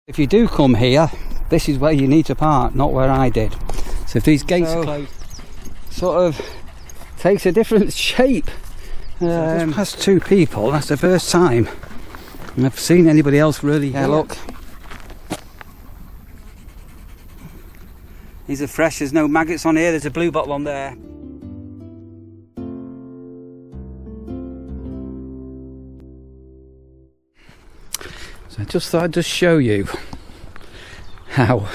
If you do come here, this is where you need to park, not where I did. So if these gates are closed, sort of takes a different shape. I just passed two people. That's the first time I've seen anybody else really. Yeah, look. These are fresh. There's no maggots on here. There's a blue bottle on there. So I just thought I'd just show you how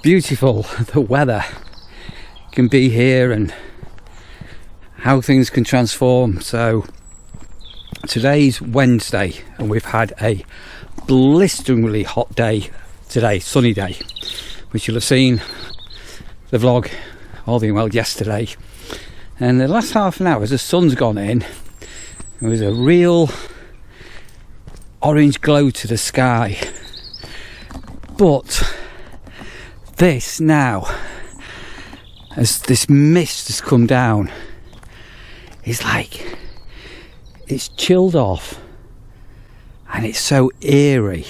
beautiful the weather can be here and how things can transform. So today's Wednesday and we've had a blisteringly hot day today, sunny day, which you'll have seen the vlog all being well yesterday. And the last half an hour as the sun's gone in, there was a real orange glow to the sky. But this now, as this mist has come down, is like it's chilled off and it's so eerie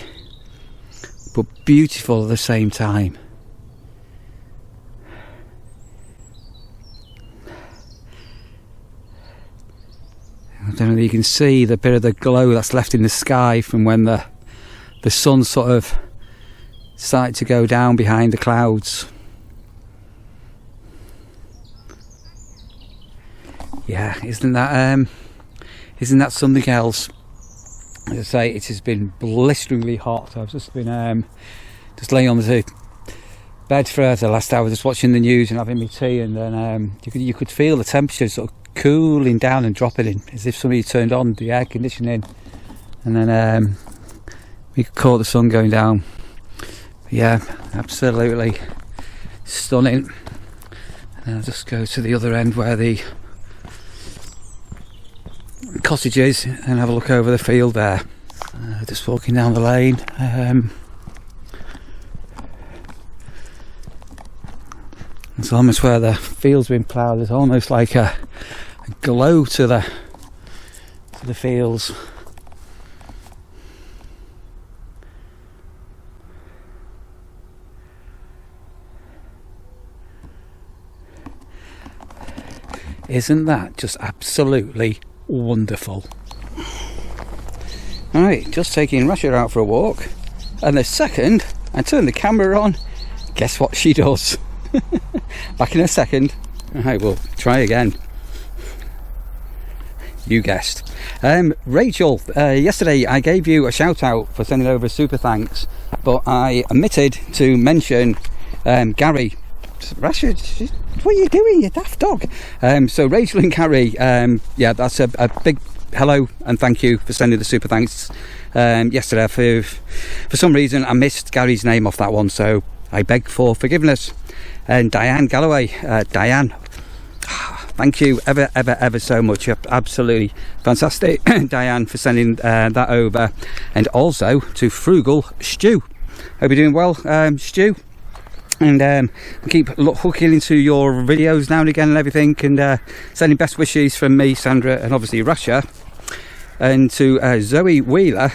but beautiful at the same time. I don't know if you can see the bit of the glow that's left in the sky from when the sun sort of started to go down behind the clouds. Yeah, isn't that something else? As I say, it has been blisteringly hot. I've just been just laying on the bed for the last hour, just watching the news and having my tea, and then you could feel the temperature sort of cooling down and dropping in, as if somebody turned on the air conditioning, and then we caught the sun going down. Yeah, absolutely stunning. And I'll just go to the other end where the cottage is and have a look over the field there. Just walking down the lane. It's almost where the field's been ploughed. There's almost like a glow to the fields. Isn't that just absolutely wonderful? Alright, just taking Russia out for a walk, and the second I turn the camera on, guess what she does? Back in a second. Alright, we'll try again. You guessed. Rachel, yesterday I gave you a shout out for sending over a super thanks, but I omitted to mention Gary. Rashid, what are you doing, you daft dog? So Rachel and Gary, yeah, that's a big hello and thank you for sending the super thanks. Yesterday, for some reason I missed Gary's name off that one, so I beg for forgiveness. And Diane Galloway, Diane, thank you ever so much. You're absolutely fantastic, Diane, for sending that over. And also to Frugal Stu, hope you're doing well, Stu. And keep hooking into your videos now and again and everything, and sending best wishes from me, Sandra, and obviously Russia. And to Zoe Wheeler,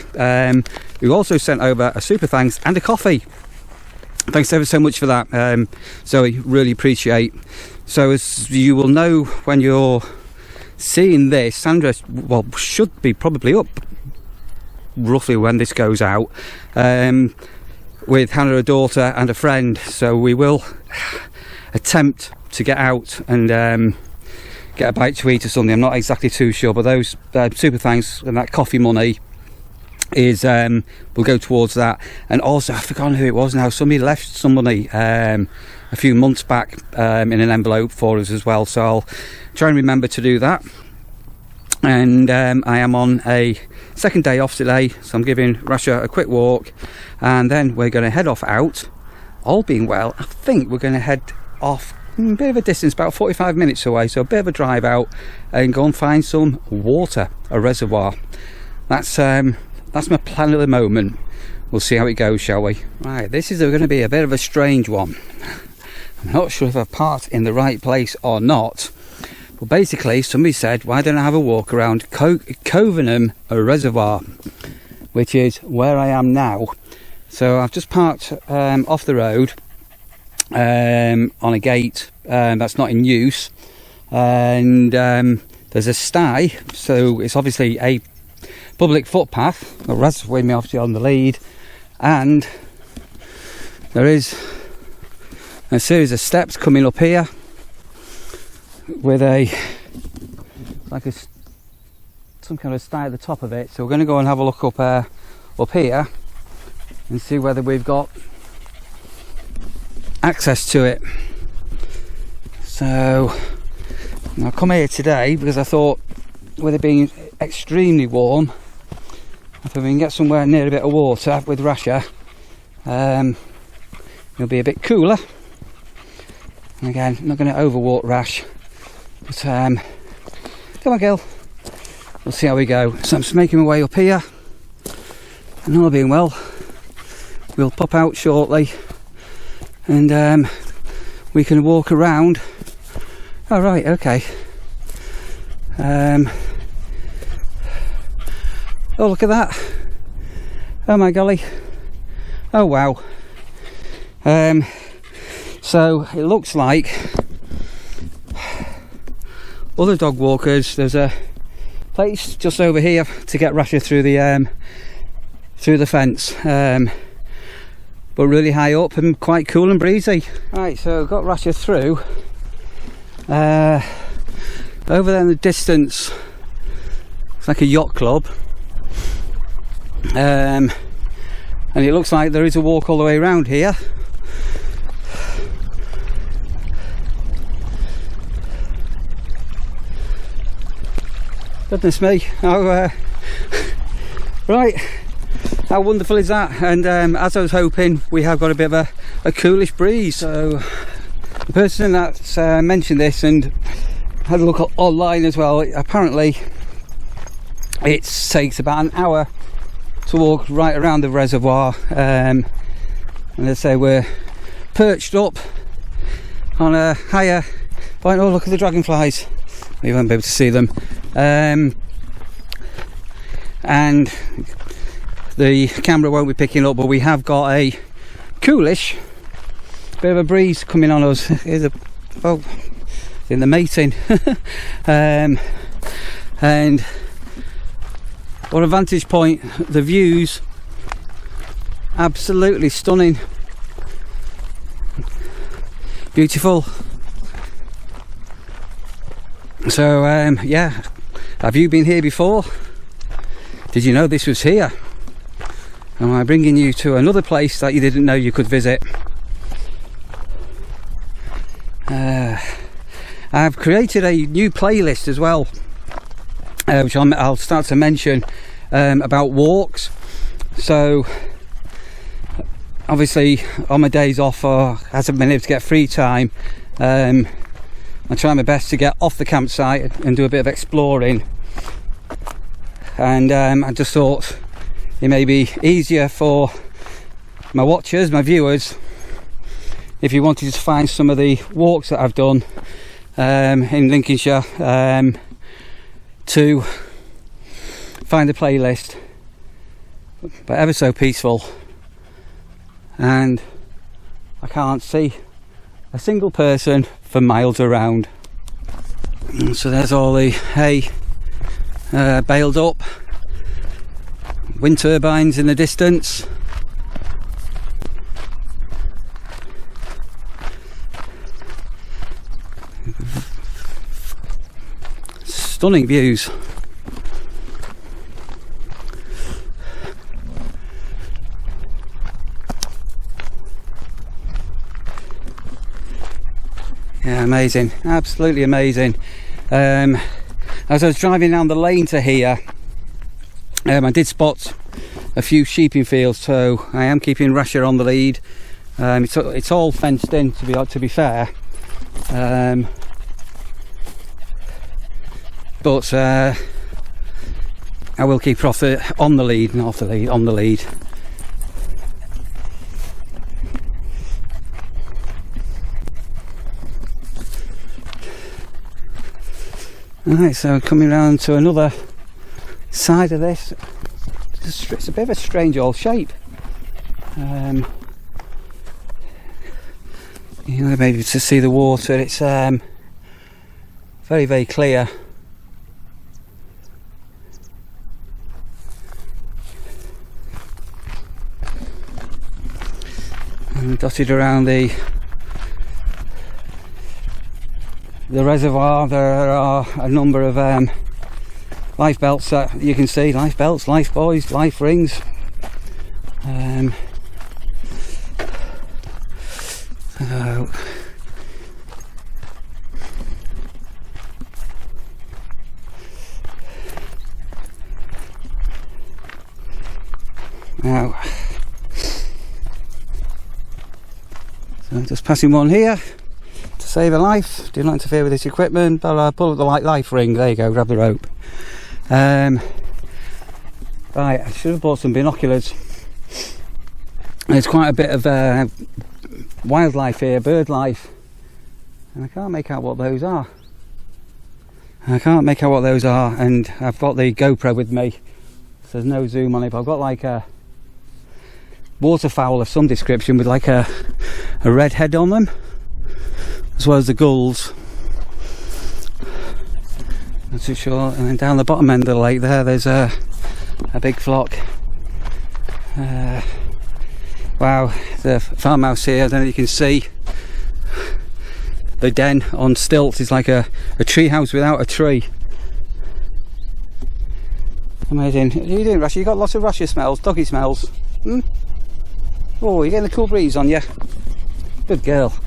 who also sent over a super thanks and a coffee. Thanks ever so much for that, Zoe, really appreciate. So as you will know when you're seeing this, Sandra, well, should be probably up roughly when this goes out, with Hannah, her daughter, and a friend. So we will attempt to get out and get a bite to eat or something. I'm not exactly too sure, but those super thanks and that coffee money is will go towards that. And also, I've forgotten who it was now. Somebody left some money a few months back in an envelope for us as well. So I'll try and remember to do that. And I am on a second day off today, so I'm giving Russia a quick walk, and then we're going to head off out. All being well, I think we're going to head off a bit of a distance, about 45 minutes away, so a bit of a drive out, and go and find some water, a reservoir. That's my plan at the moment. We'll see how it goes, shall we? Right, this is going to be a bit of a strange one. I'm not sure if I've parked in the right place or not. Well, basically, somebody said, why don't I have a walk around Covenham Reservoir? which is where I am now. So I've just parked off the road on a gate that's not in use, and there's a sty, so it's obviously a public footpath. The Raz with me obviously on the lead, and there is a series of steps coming up here with some kind of sty at the top of it. So we're going to go and have a look up here and see whether we've got access to it. So I've come here today because I thought, with it being extremely warm, if we can get somewhere near a bit of water with Rasher, it'll be a bit cooler. And again, I'm not going to overwalk Rash, but come on, girl. We'll see how we go. So I'm just making my way up here, and all being well, we'll pop out shortly, and we can walk around. All right, okay. Oh, look at that. Oh my golly. Oh wow. So it looks like other dog walkers, there's a place just over here to get Rasher through the fence, but really high up and quite cool and breezy. Right, so got Rasher through. Over there in the distance, it's like a yacht club, and it looks like there is a walk all the way around here. Goodness me, right, how wonderful is that? And as I was hoping, we have got a bit of a coolish breeze. So the person that's mentioned this and had a look online as well, apparently it takes about an hour to walk right around the reservoir, and they say we're perched up on a higher point. Oh, look at the dragonflies, we won't be able to see them, and the camera won't be picking up, but we have got a coolish bit of a breeze coming on us. Here's in the mating. And what a vantage point. The views absolutely stunning, beautiful. So yeah, have you been here before? Did you know this was here? Am I bringing you to another place that you didn't know you could visit? I've created a new playlist as well, which I'll start to mention, about walks. So obviously on my days off, or as I've been able to get free time, I try my best to get off the campsite and do a bit of exploring. And I just thought it may be easier for my watchers, my viewers, if you wanted to find some of the walks that I've done in Lincolnshire, to find the playlist. But ever so peaceful, and I can't see a single person for miles around. And so there's all the hay baled up, wind turbines in the distance. Stunning views. Yeah, amazing, absolutely amazing. As I was driving down the lane to here, I did spot a few sheeping fields, so I am keeping Rasher on the lead. It's all fenced in, to be fair, but I will keep her on the lead, not off the lead, on the lead. Alright, so coming around to another side of this, It's a bit of a strange old shape. You know, maybe to see the water, it's very, very clear. And dotted around the reservoir, there are a number of life belts that you can see. Life belts, life buoys, life rings. Now, so just passing one here to save a life. Do not interfere with this equipment. But pull up the life ring. There you go. Grab the rope. Right, I should have bought some binoculars. There's quite a bit of wildlife here, bird life, and I can't make out what those are. And I've got the GoPro with me, so there's no zoom on it, but I've got like a waterfowl of some description with like a red head on them, as well as the gulls. Not too sure. And then down the bottom end of the lake there's a big flock. Wow, the farmhouse here, I don't know if you can see the den on stilts. Is like a tree house without a tree. Amazing. What are you doing, Rasha? You got lots of Rasha smells, doggy smells. Oh, you're getting a cool breeze on you. Good girl.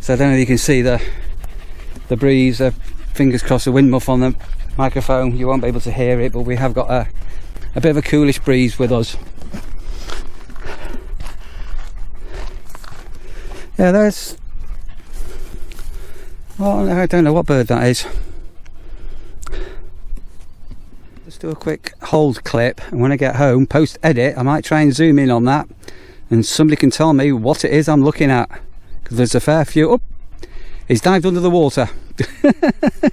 So I don't know if you can see the breeze. Fingers crossed, the wind muff on the microphone. You won't be able to hear it, but we have got a bit of a coolish breeze with us. Yeah, there's... well, I don't know what bird that is. Just do a quick hold clip, and when I get home, post edit, I might try and zoom in on that, and somebody can tell me what it is I'm looking at, because there's a fair few. Oh, it's dived under the water.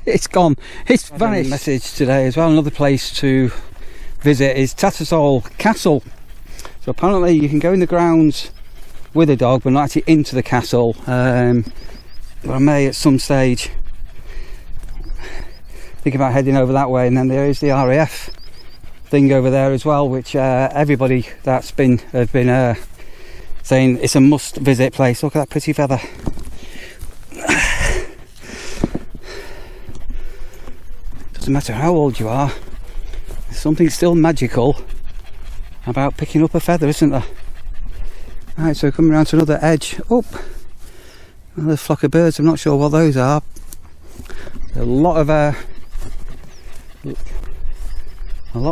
It's gone. It's vanished. Message today as well. Another place to visit is Tattersall Castle. So apparently you can go in the grounds with a dog, but not actually into the castle. But I may at some stage think about heading over that way. And then there is the RAF thing over there as well, which everybody that's has been saying it's a must visit place. Look at that pretty feather. Doesn't matter how old you are, there's something still magical about picking up a feather, isn't there? Right, so coming around to another edge. Oh, another flock of birds. I'm not sure what those are. A lot of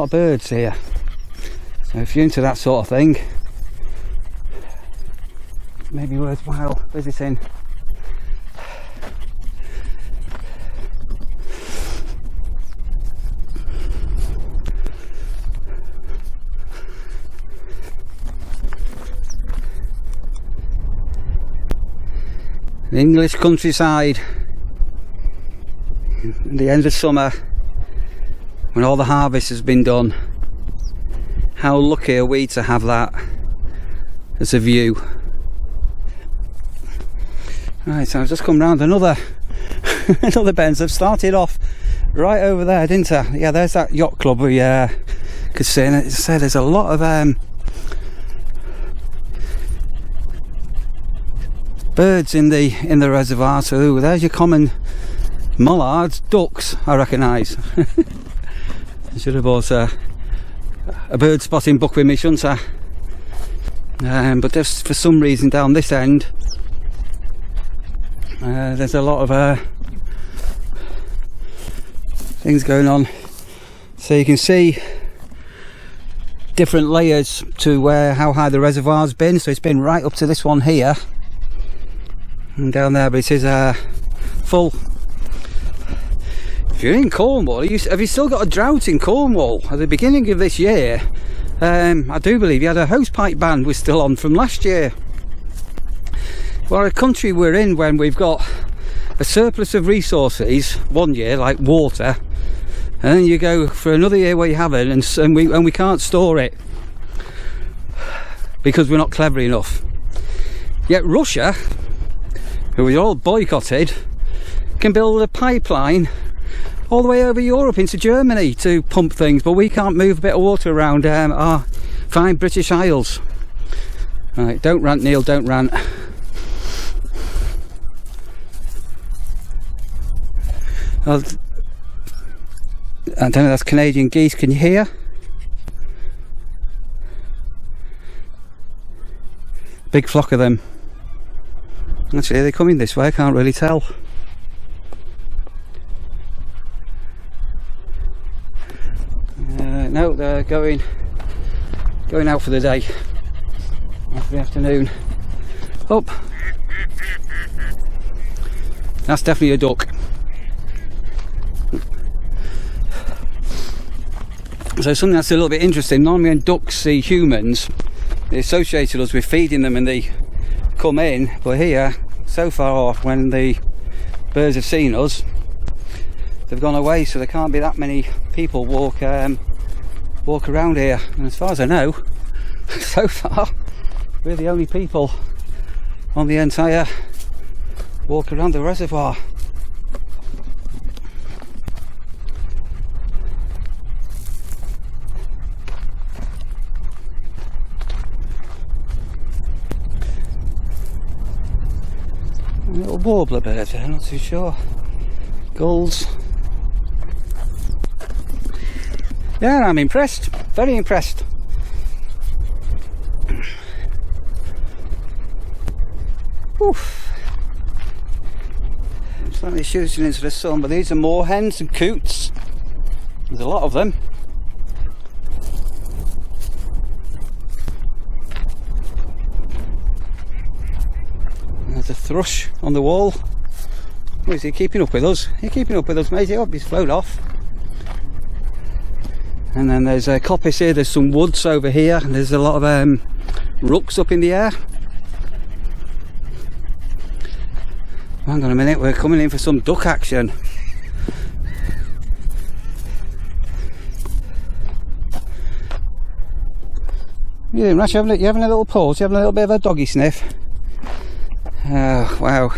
birds here. So if you're into that sort of thing, maybe worthwhile visiting. The English countryside in the end of summer, when all the harvest has been done. How lucky are we to have that as a view. Right, so I've just come round another another bend. I've started off right over there, didn't I? Yeah, there's that yacht club we could see, and it said there's a lot of birds in the reservoir. So ooh, there's your common mullards, ducks I recognise. I should have bought a bird spotting book with me, shouldn't I? But there's, for some reason down this end, there's a lot of things going on. So you can see different layers to how high the reservoir's been. So it's been right up to this one here and down there, but it is full. If you're in Cornwall, have you still got a drought in Cornwall? At the beginning of this year, I do believe you had a hosepipe ban was still on from last year. Well, a country we're in when we've got a surplus of resources one year, like water, and then you go for another year where you haven't, and we can't store it because we're not clever enough. Yet Russia, who we all boycotted, can build a pipeline all the way over Europe into Germany to pump things, but we can't move a bit of water around our fine British Isles. Right, don't rant, Neil, don't rant. I don't know, that's Canadian geese, can you hear? Big flock of them. Actually, they're coming this way, I can't really tell. No, they're going out for the day, after the afternoon. Up. That's definitely a duck. So something that's a little bit interesting, normally when ducks see humans, they associated us with feeding them and they come in, but here, so far off, when the birds have seen us, they've gone away, so there can't be that many people walk around here. And as far as I know, so far, we're the only people on the entire walk around the reservoir. A little warbler bird there, not too sure. Gulls. Yeah, I'm impressed, very impressed. Oof. It's like they're shooting into the sun, but these are moorhens and coots. There's a lot of them. There's a thrush on the wall. Oh, is he keeping up with us? Are you keeping up with us, mate? Oh, he's flown off. And then there's a coppice here, there's some woods over here, and there's a lot of rooks up in the air. Hang on a minute, we're coming in for some duck action. You doing, Rash? You having a little pause? You having a little bit of a doggy sniff? Oh, wow.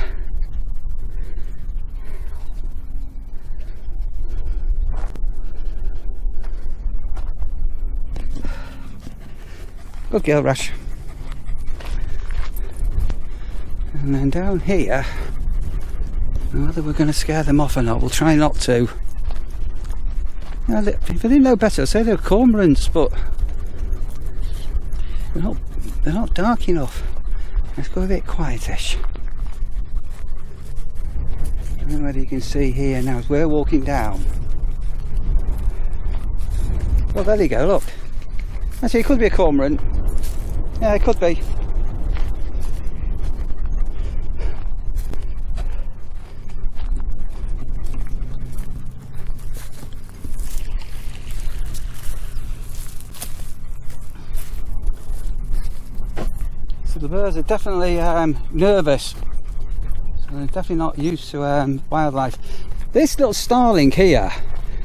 Good girl, Rash. And then down here, whether we're going to scare them off or not, we'll try not to. Now, if they didn't know better, I'd say they're cormorants, but they're not dark enough. Let's go a bit quietish. I don't know whether you can see here now as we're walking down. Well, there you go, look. Actually, it could be a cormorant. Yeah, it could be. So the birds are definitely nervous. So they're definitely not used to wildlife. This little starling here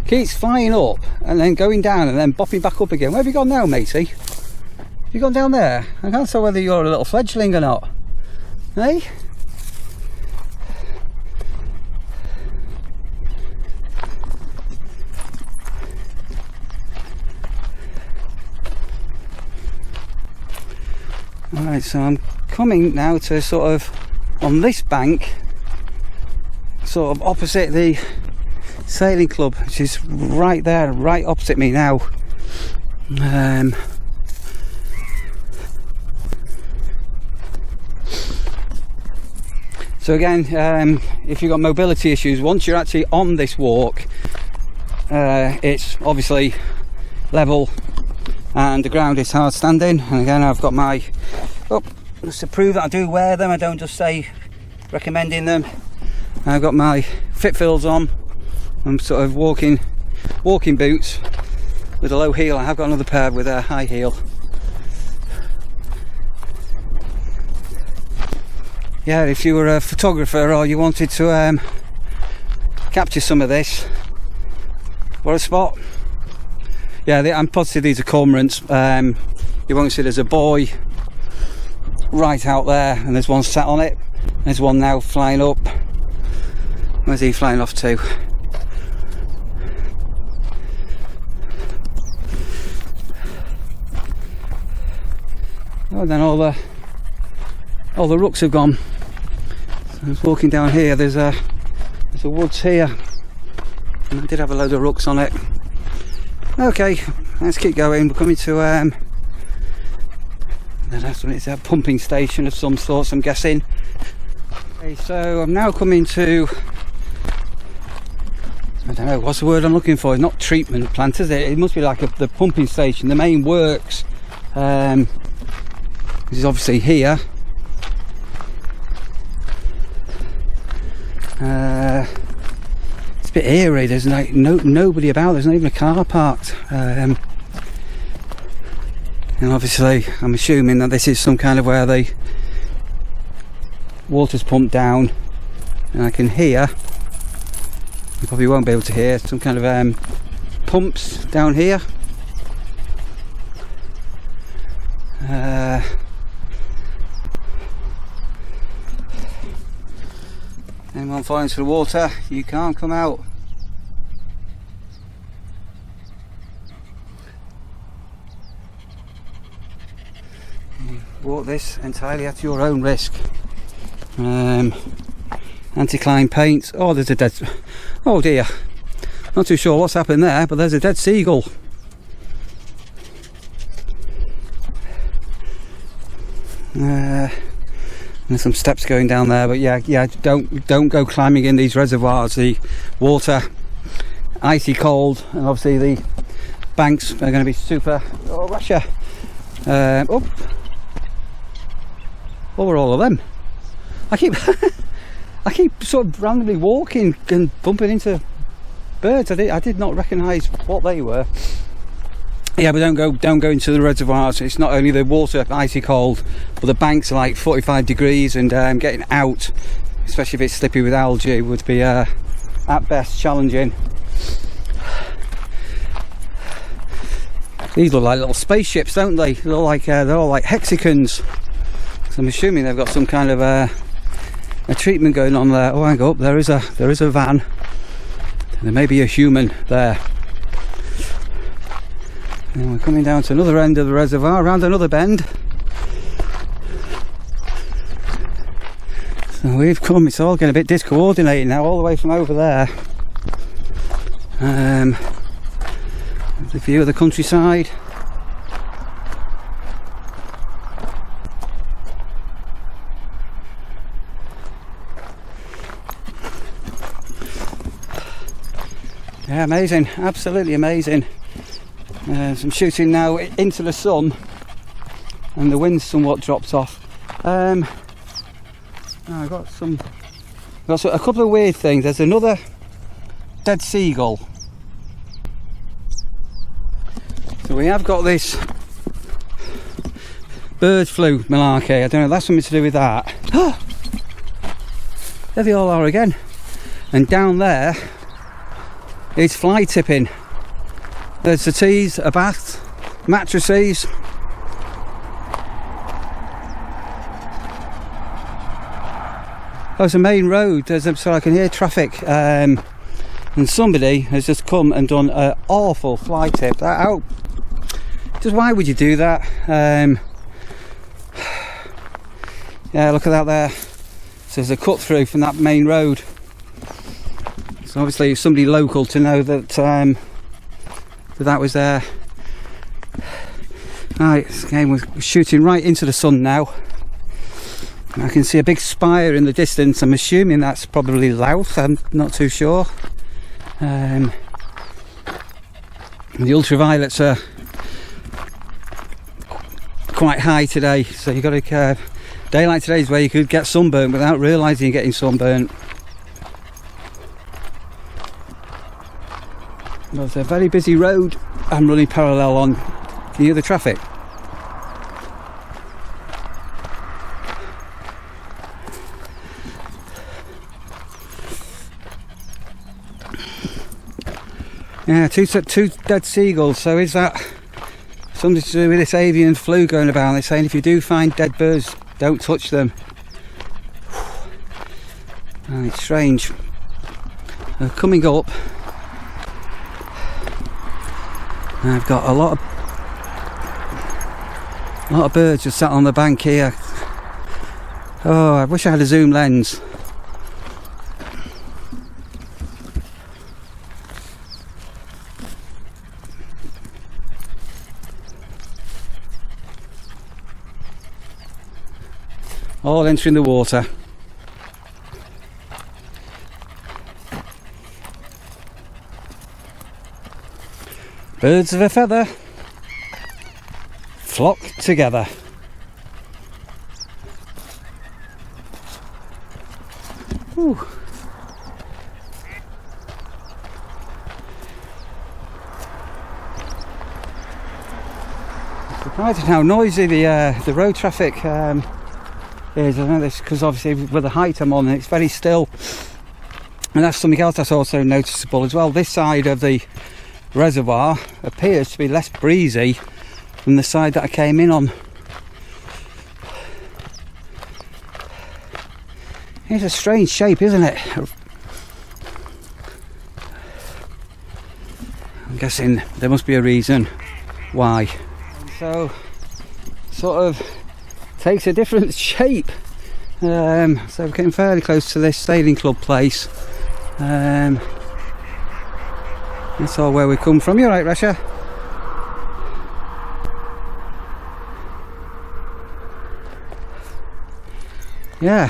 keeps flying up and then going down and then bopping back up again. Where have you gone now, matey? Have you gone down there? I can't tell whether you're a little fledgling or not. Hey? Alright, so I'm coming now to sort of on this bank, sort of opposite the sailing club, which is right there, right opposite me now. So again, if you've got mobility issues, once you're actually on this walk, it's obviously level and the ground is hard standing. And again, I've got my, just to prove that I do wear them, I don't just say recommending them, I've got my fit fills on. I'm sort of walking boots with a low heel. I have got another pair with a high heel. Yeah, if you were a photographer or you wanted to capture some of this, What a spot. Yeah, I'm positive these are cormorants. You won't see there's a buoy right out there, and there's one sat on it. There's one now flying up. Where's he flying off to? Oh, then all the rooks have gone. So I was walking down here. There's a woods here, and I did have a load of rooks on it. Okay, let's keep going. We're coming to it's a pumping station of some sort, I'm guessing. Okay, so I'm now coming to, I don't know, what's the word I'm looking for? It's not treatment plant, is it? It must be like the pumping station, the main works. This is obviously here. It's a bit eerie. There's like nobody about. There's not even a car parked. And obviously I'm assuming that this is some kind of where the water's pumped down, and I can hear, you probably won't be able to hear, some kind of pumps down here. Anyone falling into the water, you can't come out. Walk this entirely at your own risk. Anti-climb paint. Oh, there's a dead, oh dear, not too sure what's happened there, but there's a dead seagull. There's some steps going down there, but yeah, don't go climbing in these reservoirs. The water icy cold, and obviously the banks are going to be super. Oh, Russia. What were all of them? I keep sort of randomly walking and bumping into birds. I did not recognise what they were. Yeah, but don't go into the reservoirs. It's not only the water icy cold, but the banks are like 45 degrees, and getting out, especially if it's slippy with algae, would be at best challenging. These look like little spaceships, don't they? They're all like hexagons. So I'm assuming they've got some kind of a treatment going on there. Oh, hang up, there is a van. There may be a human there. And we're coming down to another end of the reservoir, around another bend. So we've come, it's all getting a bit discoordinated now, all the way from over there. The view of the countryside. Yeah, amazing, absolutely amazing. I'm shooting now into the sun, and the wind's somewhat dropped off. I've got a couple of weird things. There's another dead seagull. So we have got this bird flu malarkey. I don't know, that's something to do with that. There they all are again. And down there is fly tipping. There's settees, a bath, mattresses. Oh, it's a main road. So I can hear traffic. And somebody has just come and done an awful fly tip. Just why would you do that? Yeah, look at that there. So there's a cut through from that main road. So obviously somebody local to know that that was there. Right, again, we're shooting right into the sun now. I can see a big spire in the distance. I'm assuming that's probably Louth, I'm not too sure. The ultraviolets are quite high today, so you've got to daylight today is where you could get sunburnt without realising you're getting sunburnt. Well, it's a very busy road I'm running parallel on. Can you hear the traffic? Yeah, two dead seagulls. So is that something to do with this avian flu going about? They're saying if you do find dead birds, don't touch them. Oh, it's strange. Coming up, I've got a lot of birds just sat on the bank here. Oh, I wish I had a zoom lens. All entering the water. Birds of a feather flock together. Ooh. Surprising how noisy the road traffic is. I know this because obviously with the height I'm on, it's very still, and that's something else that's also noticeable as well. This side of the reservoir appears to be less breezy than the side that I came in on. It's a strange shape, isn't it? I'm guessing there must be a reason why. So, sort of takes a different shape. So we're getting fairly close to this sailing club place. That's all where we come from. You alright, Rasha? Yeah.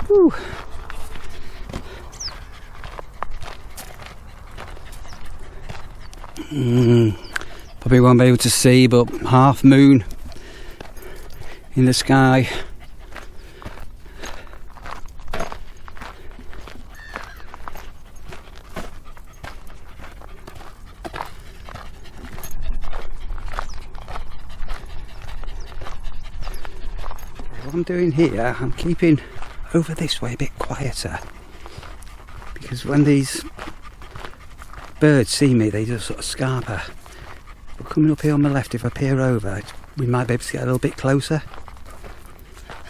Whew. Probably won't be able to see, but half moon in the sky. What I'm doing here, I'm keeping over this way a bit quieter, because when these birds see me they just sort of scarper. But coming up here on my left, if I peer over, we might be able to get a little bit closer.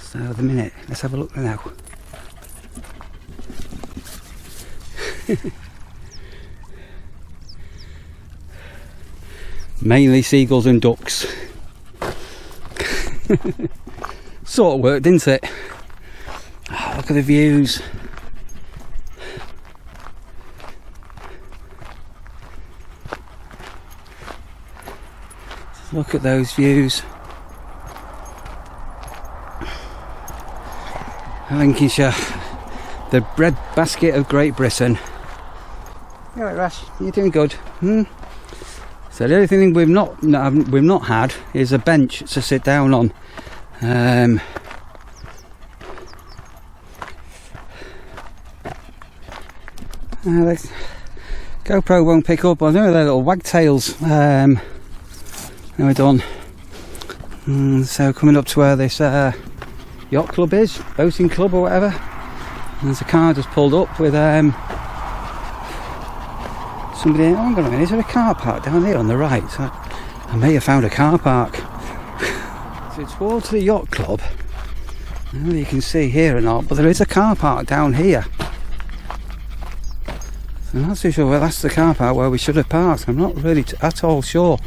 So the minute, let's have a look now. Mainly seagulls and ducks. Sort of worked, didn't it? Oh, look at the views. Look at those views. Lincolnshire, the bread basket of Great Britain. You alright, Rash? You're doing good. So the only thing we've not had is a bench to sit down on. The GoPro won't pick up. I know they're little wagtails. Now we're done. So coming up to where this yacht club is, boating club or whatever. And there's a car just pulled up with somebody. Oh, hang on a minute, is there a car park down here on the right? So I may have found a car park. So it's towards the yacht club. I don't know whether you can see here or not, but there is a car park down here. So I'm not too sure whether that's the car park where we should have parked. I'm not really at all sure.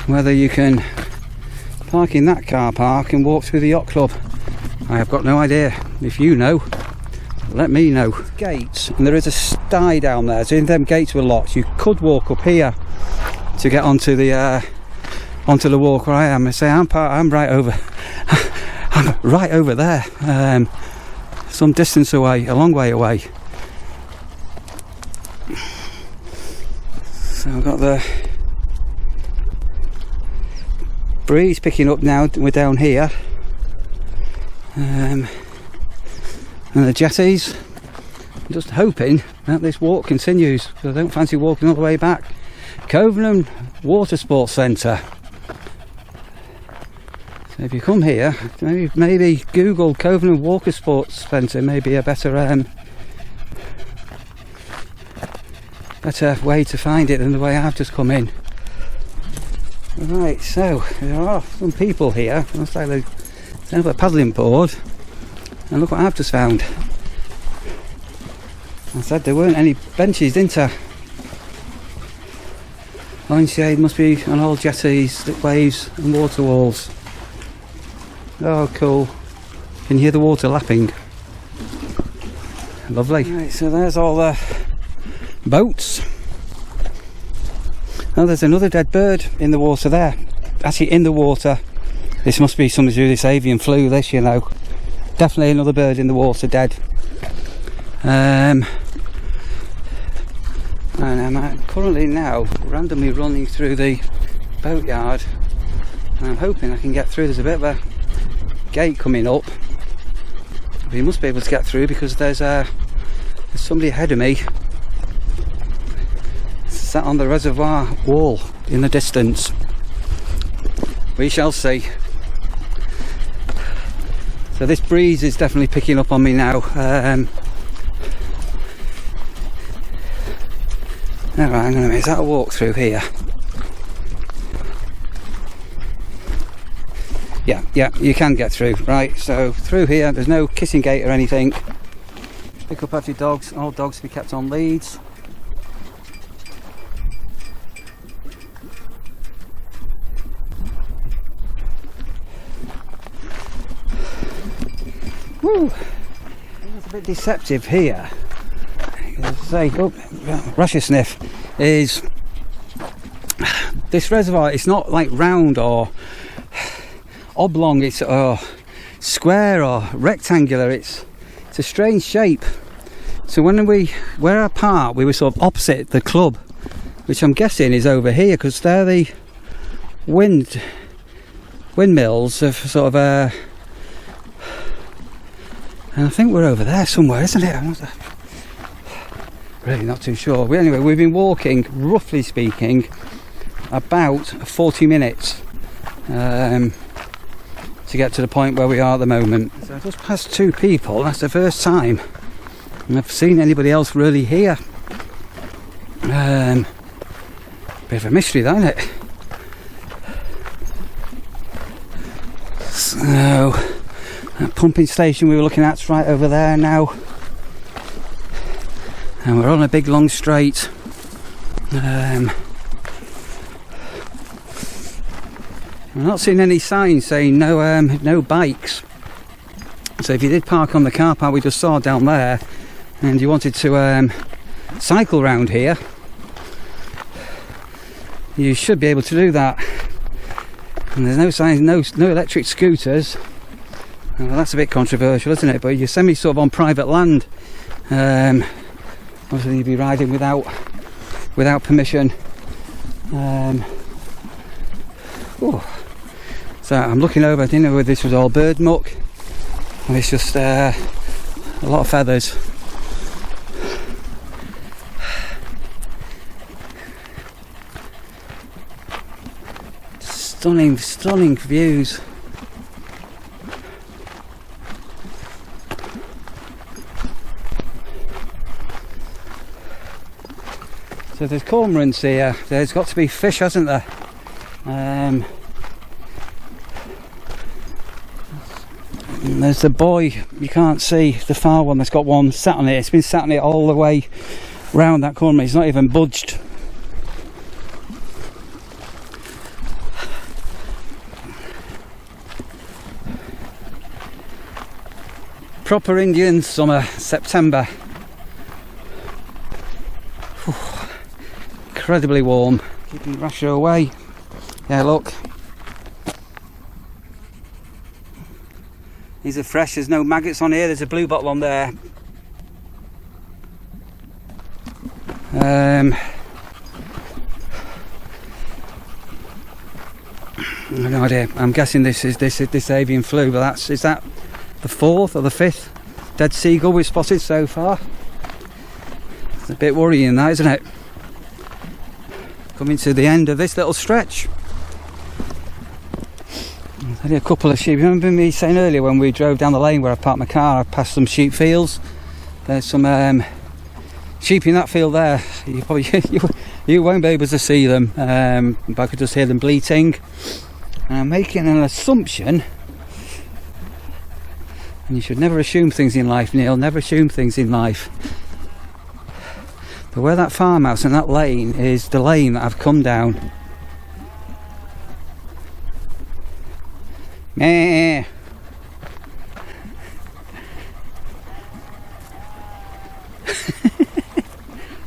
Whether you can park in that car park and walk through the yacht club, I have got no idea. If you know, let me know. Gates, and there is a sty down there, so if them gates were locked you could walk up here to get onto the walk where I am. I say I'm right over I'm right over there, some distance away, a long way away. So I've got the breeze picking up now. We're down here, and the jetties. I'm just hoping that this walk continues, because I don't fancy walking all the way back. Covenham Water Sports Centre. So if you come here, maybe Google Covenham Walker Sports Centre may be a better way to find it than the way I've just come in. Right, so there are some people here. Looks like they have a paddling board, and look what I've just found. I said there weren't any benches, didn't I? Line shade must be on all jetties, slip waves and water walls. Oh cool. Can you hear the water lapping? Lovely. Right, so there's all the boats. Oh, there's another dead bird in the water there. Actually in the water. This must be something to do with this avian flu, this, you know. Definitely another bird in the water dead. And I'm currently now randomly running through the boatyard, and I'm hoping I can get through. There's a bit of a gate coming up. We must be able to get through because there's somebody ahead of me sat on the reservoir wall in the distance. We shall see. So this breeze is definitely picking up on me now. Alright, hang on a minute, is that a walk through here? Yeah, you can get through. Right, so through here, there's no kissing gate or anything. Pick up after your dogs, all dogs to be kept on leads. Woo! It's a bit deceptive here. Say, Russia sniff is this reservoir. It's not like round or oblong, it's square or rectangular. It's a strange shape. So when we're apart, we were sort of opposite the club, which I'm guessing is over here because they're the windmills of sort of and I think we're over there somewhere, isn't it? I'm really not too sure. Anyway, we've been walking, roughly speaking, about 40 minutes to get to the point where we are at the moment. So I just passed two people. That's the first time I've seen anybody else really here. Bit of a mystery, that, isn't it? So that pumping station we were looking at's right over there now, and we're on a big long straight. I'm not seeing any signs saying no bikes. So if you did park on the car park we just saw down there, and you wanted to cycle round here, you should be able to do that. And there's no signs, no electric scooters. Well, that's a bit controversial, isn't it? But you're semi sort of on private land. Obviously you'd be riding without permission. So I'm looking over, I didn't know whether this was all bird muck, and it's just a lot of feathers. Stunning views. So there's cormorants here. There's got to be fish, hasn't there? And there's the buoy. You can't see the far one that's got one sat on it. It's been sat on it all the way round that corner. It's not even budged. Proper Indian summer, September. Whew. Incredibly warm. Keeping Russia away. Yeah, look. These are fresh, there's no maggots on here, there's a blue bottle on there. No idea. I'm guessing this is avian flu, but is that the 4th or the 5th dead seagull we've spotted so far? It's a bit worrying, that, isn't it? Coming to the end of this little stretch. Only a couple of sheep. Remember me saying earlier when we drove down the lane where I parked my car, I passed some sheep fields. There's some sheep in that field there. You probably you won't be able to see them, but I could just hear them bleating. And I'm making an assumption, and you should never assume things in life, Neil, never assume things in life. But where that farmhouse and that lane is the lane that I've come down. Meh.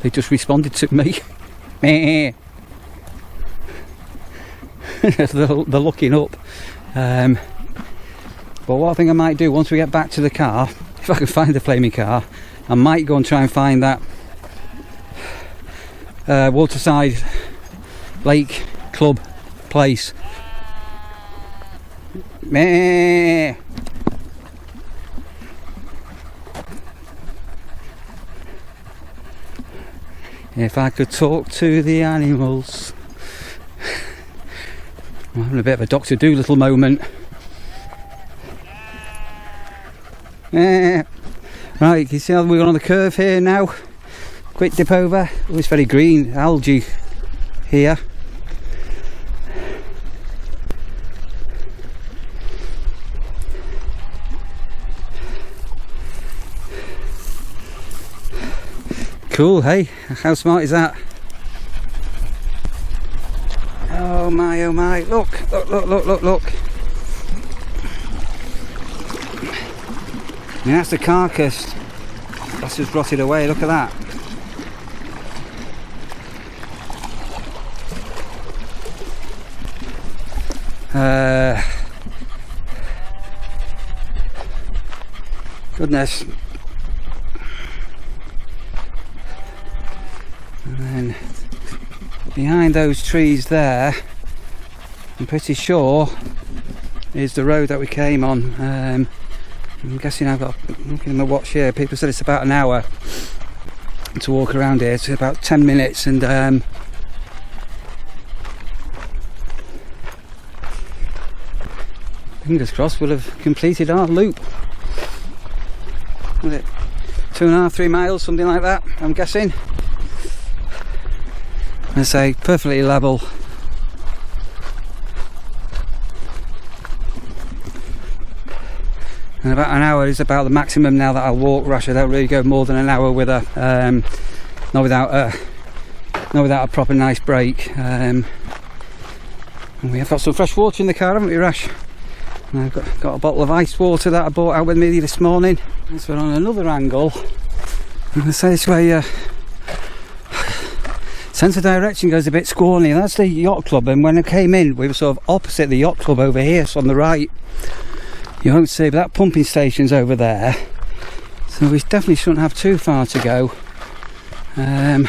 They just responded to me. Meh. They're looking up. But what I think I might do once we get back to the car, if I can find the flaming car, I might go and try and find that waterside lake club place. Meh. If I could talk to the animals. I'm having a bit of a Dr. Dolittle moment. Right, you see how we're on the curve here now? Quick dip over. Oh, it's very green, algae here. Cool, hey? How smart is that? Oh my, look, look. I mean, that's the carcass. That's just rotted away, look at that. Goodness. And then behind those trees there, I'm pretty sure is the road that we came on. I'm guessing I've got, looking at my watch here, people said it's about an hour to walk around here. It's about 10 minutes, and fingers crossed we'll have completed our loop. Was it 2.5, 3 miles, something like that, I'm guessing. I say perfectly level. And about an hour is about the maximum now that I walk, Rush. I don't really go more than an hour with a not without a proper nice break. And we have got some fresh water in the car, haven't we, Rush? And I've got a bottle of iced water that I bought out with me this morning. So on another angle, I'm going to say this way, sense of direction goes a bit squally. That's the yacht club, and when I came in we were sort of opposite the yacht club over here, so on the right. You won't see, but that pumping station's over there, so we definitely shouldn't have too far to go. And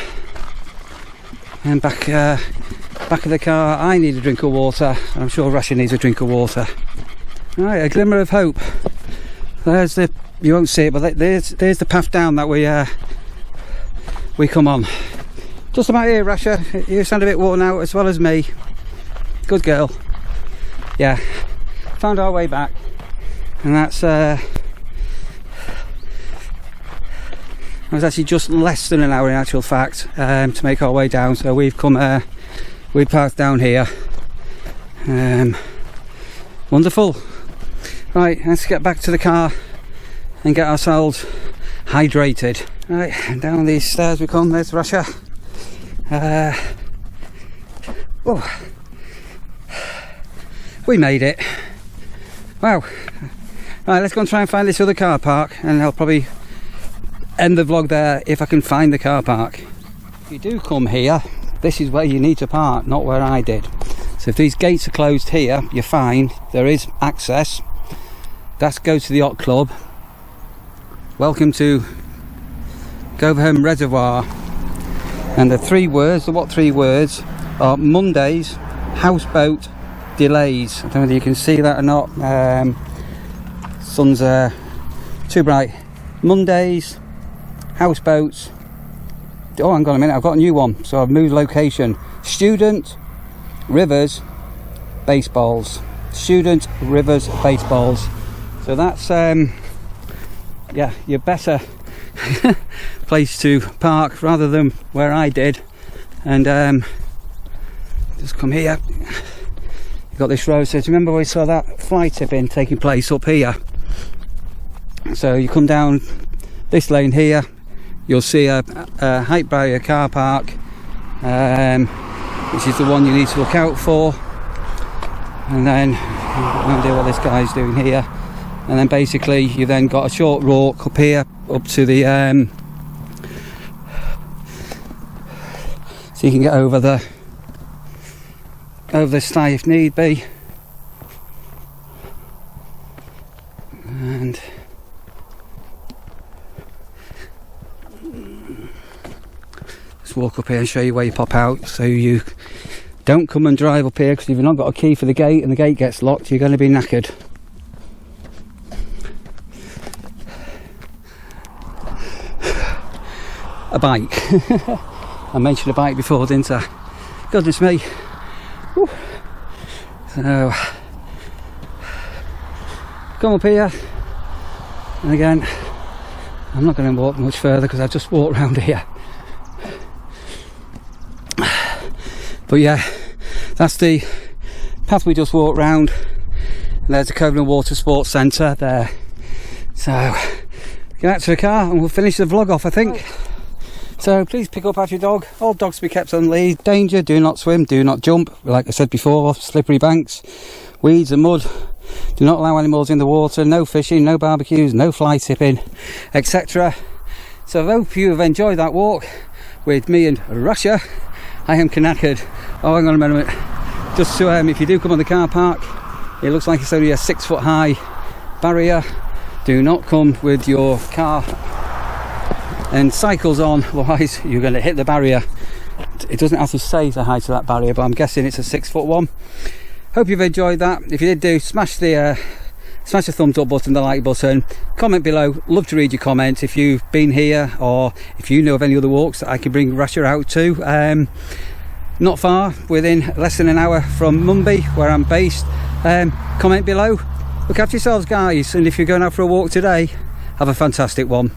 back of the car, I need a drink of water. I'm sure Russia needs a drink of water. Right, a glimmer of hope. There's the, you won't see it, but there's the path down that we come on. Just about here, Russia. You sound a bit worn out as well as me. Good girl. Yeah, found our way back. And that's it was actually just less than an hour in actual fact to make our way down. So we've come we parked down here. Wonderful. Right, let's get back to the car and get ourselves hydrated. Right, and down these stairs we come. There's Russia. Oh, we made it. Wow. Right, let's go and try and find this other car park, and I'll probably end the vlog there if I can find the car park. If you do come here, this is where you need to park, not where I did. So if these gates are closed here, you're fine. There is access. That's go to the yacht club. Welcome to Covenham Reservoir. And the 3 words, what 3 words, are Mondays, houseboat, delays. I don't know whether you can see that or not. Sun's too bright. Mondays, houseboats. Oh, hang on a minute, I've got a new one. So I've moved location. Student, rivers, baseballs. student rivers baseballs. So that's yeah, your better place to park rather than where I did. And just come here. You've got this road. So do you remember we saw that fly tipping taking place up here? So you come down this lane here, you'll see a height barrier car park, which is the one you need to look out for. And then I've no idea what this guy's doing here. And then basically you then got a short walk up here up to the so you can get over the stye if need be. And just walk up here and show you where you pop out, so you don't come and drive up here, because if you've not got a key for the gate and the gate gets locked, you're going to be knackered. A bike. I mentioned a bike before, didn't I? Goodness me. Whew. So come up here, and again I'm not going to walk much further because I just walked around here. But yeah, that's the path we just walked round. There's the Covenham Water Sports Centre there. So get out to the car and we'll finish the vlog off, I think. So please pick up after your dog. All dogs to be kept on lead. Danger, do not swim, do not jump. Like I said before, slippery banks, weeds and mud. Do not allow animals in the water. No fishing, no barbecues, no fly tipping, etc. So I hope you have enjoyed that walk with me and Russia. I am knackered. Oh, hang on a minute. Just so if you do come on the car park, it looks like it's only a 6 foot high barrier. Do not come with your car and cycles on, otherwise you're going to hit the barrier. It doesn't have to say the height of that barrier, but I'm guessing it's a 6 foot one. Hope you've enjoyed that. If you did, smash the thumbs up button, the like button, comment below. Love to read your comments if you've been here, or if you know of any other walks that I can bring Rasha out to. Not far, within less than an hour from Mumbai, where I'm based. Comment below. Look after yourselves, guys, and if you're going out for a walk today, have a fantastic one.